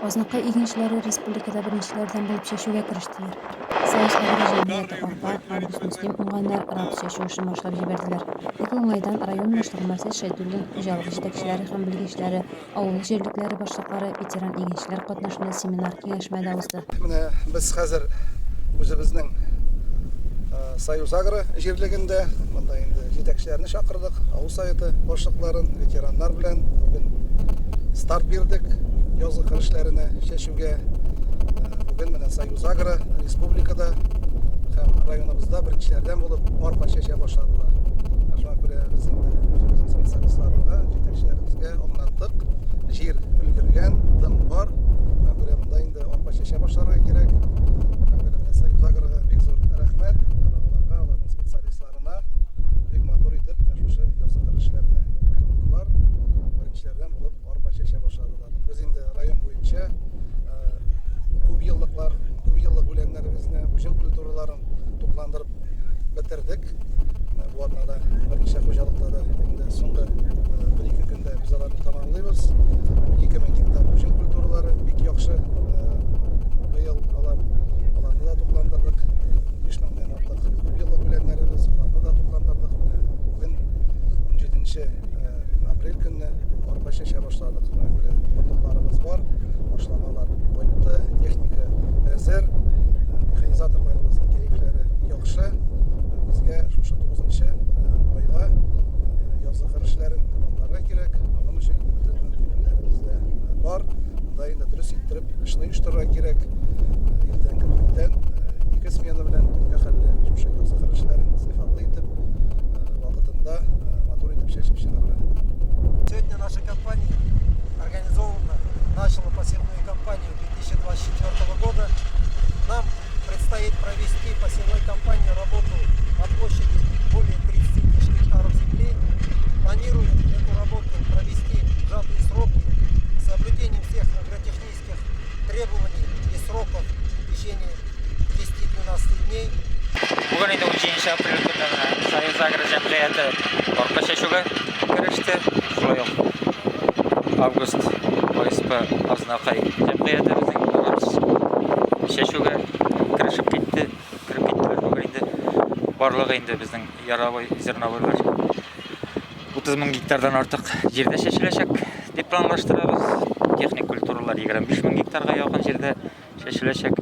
Азнакай игенчиләре республикада беренчеләрдән булып чәчүгә керештеләр. Союз агрожәмгыяте арба, Август Муслим уңганнар рапс чәчү эшен башлап җибәрделәр. Бик уңайдан район башлыгы Марсель Шәйдуллин, хуҗалык җитәкчеләре һәм белгечләре, авыл җирлекләре башлыклары, ветеран игенчеләр катнашында семинар-киңәшмә дә узды. Менә без хәзер үзебезнең Союз Агро җирлегендә монда инде җитәкчеләрне чакырдык, авыл советы башлыкларын, ветераннар белән бүген старт бирдек язгы кырышларына чәчүгә. Бүген менә Союз Агро республикада һәм районыбызда беренчеләрдән булып арпа чәчә башладылар. Шуңа күрә без инде үзебезнең специалистларга, җитәкчеләребезгә аңлаттык. Җир өлгергән, дым бар. Шуңа күрә монда инде арпа чәчә башларга кирәк. Союз Агрога бик зур рәхмәт. Аларның специалистларына бик матур итеп шушы язгы кырышларына тотындылар. Беренчеләрдән булып арпа чәчә башладылар. Без инде район буенча күп еллык үләннәребезне, уҗым культураларын тупландырып бетердек. Бу арнада берничә хуҗалыкта да инде соңгы 1-2 көндә без аларны тамамлыйбыз. 2000 гектар уҗым культуралары бик яхшы. Быел аларны да тупландырдык. 5000 артык күп еллык үләннәребез, аларны да тупландырдык. Бүген 17 апрель көнне арпа чәчә башладык. Продуктларыбыз бар, башламалар кайтты, техника әзер, механизаторларыбызның кәефләре яхшы. Безгә шушы 9 айга язгы кырышларын тамамларга кирәк. Аның өчен бөтен мөмкинлекләребез бар. Монда инде дөрес иттереп эшне оештырырга кирәк. Иртәнге көндән 2 смена белән төнгә хәлле шушы язгы кырышларын сыйфатлы итеп вакытында матур итеп чәчеп чыгарга. Сегодня наша компания начала посевную кампанию 2024 года. Нам предстоит провести посевной кампанию работу на площади более 30 тысяч гектаров земли. Планируем эту работу провести в сжатые сроки с соблюдением всех агротехнических требований и сроков в течение 10-12 дней. Бүген инде 17 апрель көнне Союз Агро җәмгыяте арпа чәчүгә кереште. Шулай ук Август ОСП Азнакай җәмгыяте безнең рапс чәчүгә керешеп киттеләр. Бүген инде барлыгы инде безнең яровой зерновойлар 30 000 гектардан артык җирдә чәчеләчәк дип планлаштырабыз. Техник культуралар 25 000 гектарга якын җирдә чәчеләчәк.